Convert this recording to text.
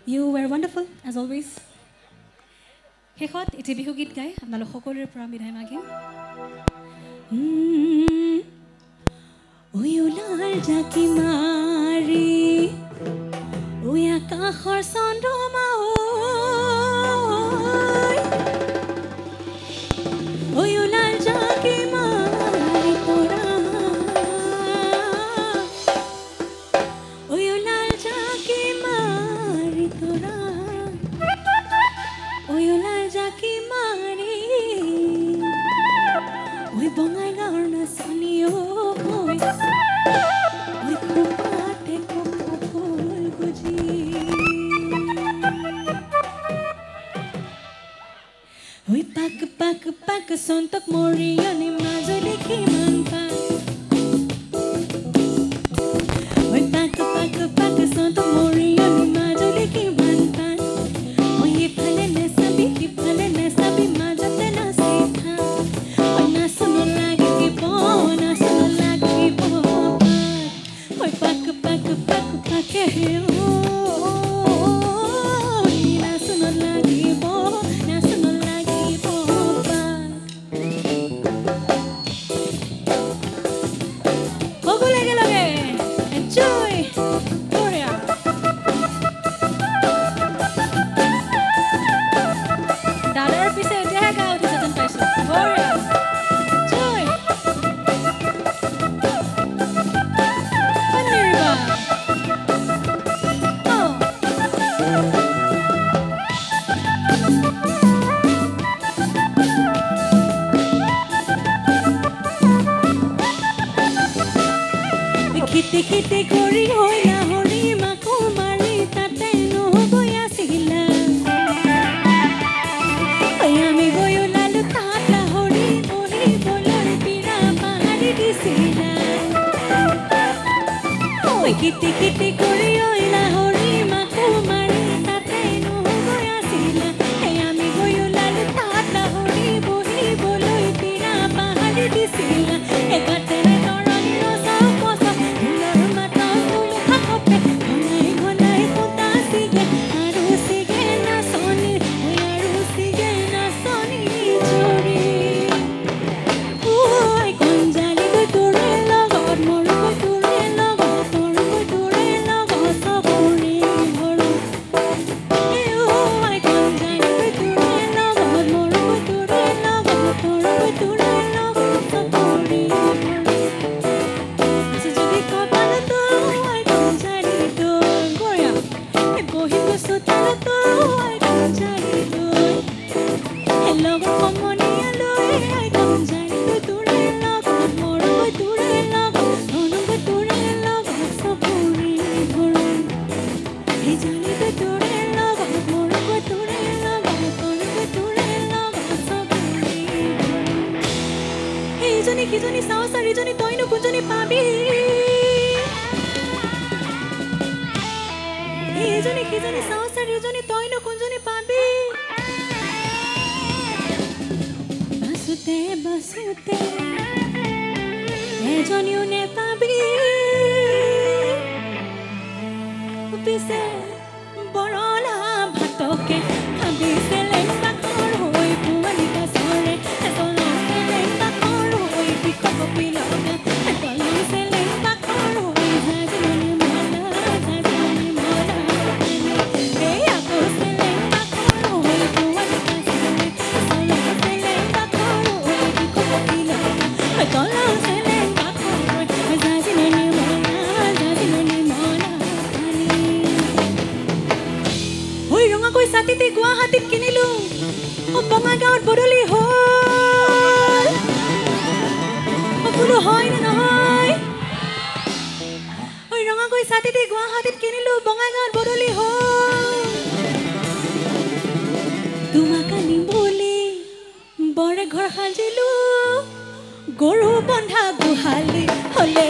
You were wonderful, as always. শেষত এটি বিহু গীত গাই আপোনালোক সকলোৰে পৰা বিদায় মাগিম ওই ওলাল জাকি মাৰি ওই আকাশৰ চন্দ্ৰমা ওই ওলাল জাকি মাৰি তোৰা ওই ওলাল জাকি মাৰি তোৰা ওই ওলাল জাকি মাৰি ওই বঙাইগাঁৱৰ নাচনি ওই খোপাতে কপৌ ফুল গুজি ওই পাক পাক পাক সন্তক মৰিয়নি মাজুলী কিমান পাক ওই পাক পাক পাক সন্তক মৰিয়নি মাজুলী কিমান পাক ওই ইফালে নেচাবি সিফালে নেচাবি মাজতে নাচি থাক ওই নাচন লাগিব ওই পাক পাক পাক পাকে নাচন লাগিব খেতে খেতে কৰি হইলা হৰি মাকো মাৰি তাতে নহবই আছিলা আমি গৈ ওলালো তাত হৰি বহিবলৈ পিৰা পাহাৰি দিছিলা খেতে খেতে কৰি হইলা হৰি মাকো মাৰি তাতে নহবই আছিলা আমি গৈ ওলালো তাত হৰি বহিবলৈ পিৰা পাহাৰি দিছিলা একাতে কিজনী চাও চাৰিজনী তইনো কোনজনী পাবি এইজনী কিজনী চাও চাৰিজনী তইনো কোনজনী পাবি বাসুতে বাসুতে এজনীও নেপাবি পিছে বৰলা ভাতকে খাবিছে লেংবাকৰ হৈ পোৱালি কাছৰে গুৱাহাটীত কিনিলো বঙাইগাঁৱত বদলি হ'ল বোলো হয় নে নহয় ওই ৰঙাকৈ ছাতিতে গুৱাহাটীত কিনিলো বঙাইগাঁৱত বদলি হ'ল তোমাক আনিবলৈ বৰ ঘৰ সাজিলো গৰু বন্ধা গোহালি হ'লে